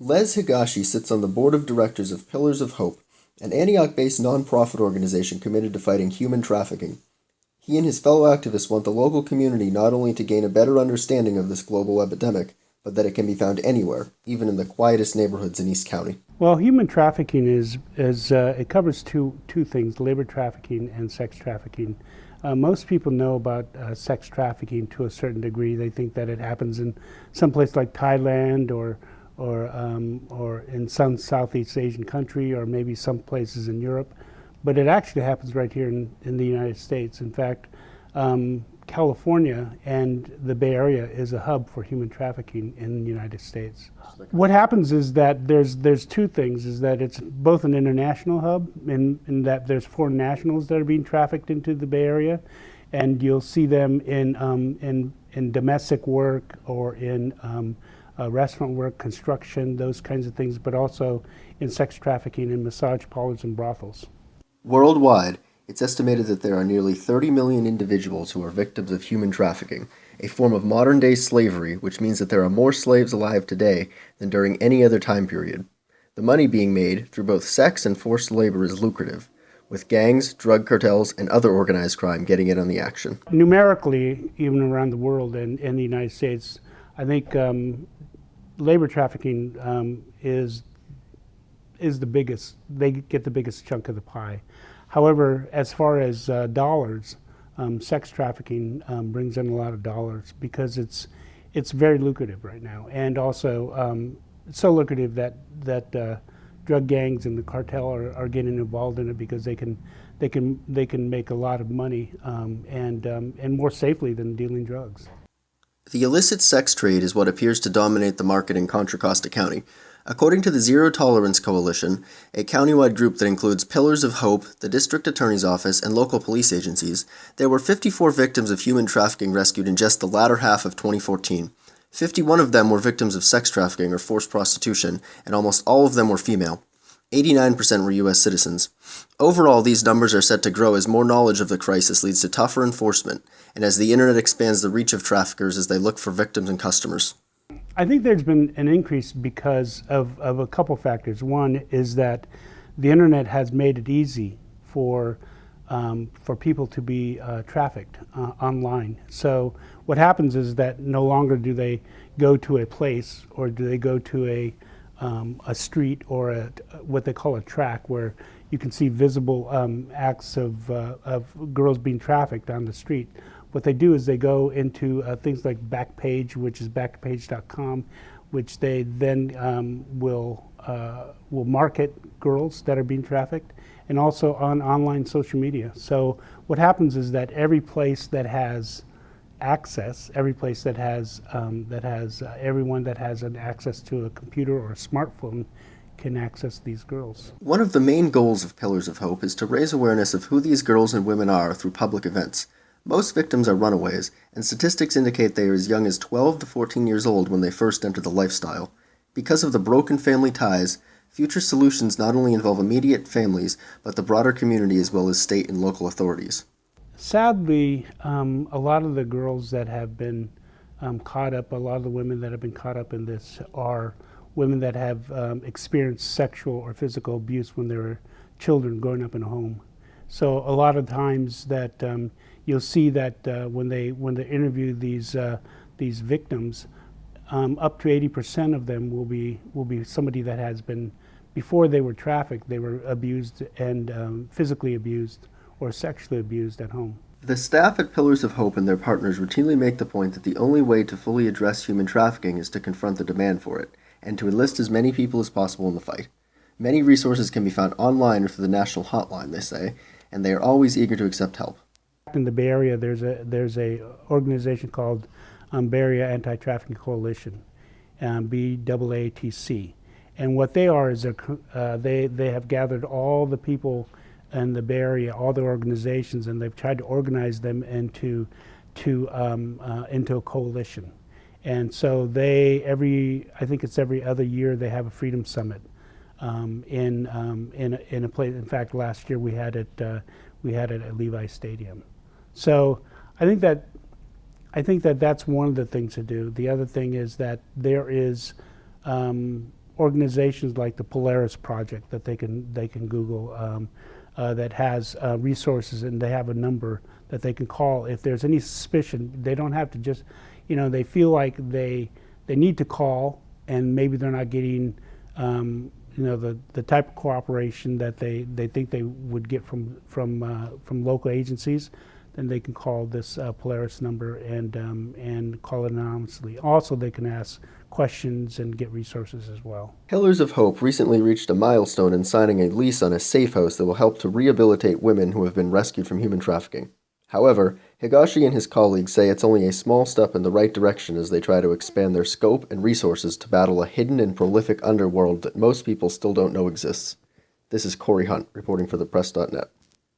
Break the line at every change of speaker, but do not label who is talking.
Les Higashi sits on the board of directors of Pillars of Hope, an Antioch-based nonprofit organization committed to fighting human trafficking. He and his fellow activists want the local community not only to gain a better understanding of this global epidemic, but that it can be found anywhere, even in the quietest neighborhoods in East County.
Well, human trafficking is it covers two things: labor trafficking and sex trafficking. Most people know about sex trafficking to a certain degree. They think that it happens in some place like Thailand or in some Southeast Asian country, or maybe some places in Europe. But it actually happens right here in the United States. In fact, California and the Bay Area is a hub for human trafficking in the United States. What happens is that there's two things: is that it's both an international hub in that there's foreign nationals that are being trafficked into the Bay Area, and you'll see them in domestic work or in restaurant work, construction, those kinds of things, but also in sex trafficking in massage parlors and brothels.
Worldwide, it's estimated that there are nearly 30 million individuals who are victims of human trafficking, a form of modern-day slavery, which means that there are more slaves alive today than during any other time period. The money being made through both sex and forced labor is lucrative, with gangs, drug cartels, and other organized crime getting in on the action.
Numerically, even around the world and in the United States, I think labor trafficking is the biggest. They get the biggest chunk of the pie. However, as far as dollars, sex trafficking brings in a lot of dollars because it's very lucrative right now, and also it's so lucrative that drug gangs and the cartel are getting involved in it because they can make a lot of money and more safely than dealing drugs.
The illicit sex trade is what appears to dominate the market in Contra Costa County. According to the Zero Tolerance Coalition, a countywide group that includes Pillars of Hope, the District Attorney's Office, and local police agencies, there were 54 victims of human trafficking rescued in just the latter half of 2014. 51 of them were victims of sex trafficking or forced prostitution, and almost all of them were female. 89% were U.S. citizens. Overall, these numbers are set to grow as more knowledge of the crisis leads to tougher enforcement, and as the internet expands the reach of traffickers as they look for victims and customers.
I think there's been an increase because of a couple factors. One is that the internet has made it easy for people to be trafficked online. So what happens is that no longer do they go to a place or do they go to a street or what they call a track where you can see visible acts of girls being trafficked on the street. What they do is they go into things like Backpage, which is backpage.com, which they then will market girls that are being trafficked, and also on online social media. So what happens is that every place that has access, every place that has everyone that has an access to a computer or a smartphone can access these girls.
One of the main goals of Pillars of Hope is to raise awareness of who these girls and women are through public events. Most victims are runaways, and statistics indicate they are as young as 12 to 14 years old when they first enter the lifestyle. Because of the broken family ties, future solutions not only involve immediate families, but the broader community as well as state and local authorities.
Sadly, a lot of the girls that have been caught up, a lot of the women that have been caught up in this are women that have experienced sexual or physical abuse when they were children growing up in a home. So a lot of times that you'll see that when they interview these victims, up to 80% of them will be somebody that has been, before they were trafficked, they were abused and physically abused or sexually abused at home.
The staff at Pillars of Hope and their partners routinely make the point that the only way to fully address human trafficking is to confront the demand for it, and to enlist as many people as possible in the fight. Many resources can be found online or through the national hotline, they say, and they are always eager to accept help.
In the Bay Area, there's a organization called Bay Area Anti-Trafficking Coalition, BAATC, and what they are is they have gathered all the people in the Bay Area, all the organizations, and they've tried to organize them into a coalition. And so I think it's every other year they have a Freedom Summit in a place. In fact, last year we had it at Levi Stadium. So I think that that's one of the things to do. The other thing is that there is organizations like the Polaris Project that they can Google, that has resources, and they have a number that they can call if there's any suspicion. They don't have to just, they feel like they need to call, and maybe they're not getting the type of cooperation that they think they would get from local agencies. Then they can call this Polaris number and call it anonymously. Also, they can ask questions and get resources as well.
Pillars of Hope recently reached a milestone in signing a lease on a safe house that will help to rehabilitate women who have been rescued from human trafficking. However, Higashi and his colleagues say it's only a small step in the right direction as they try to expand their scope and resources to battle a hidden and prolific underworld that most people still don't know exists. This is Corey Hunt, reporting for thepress.net.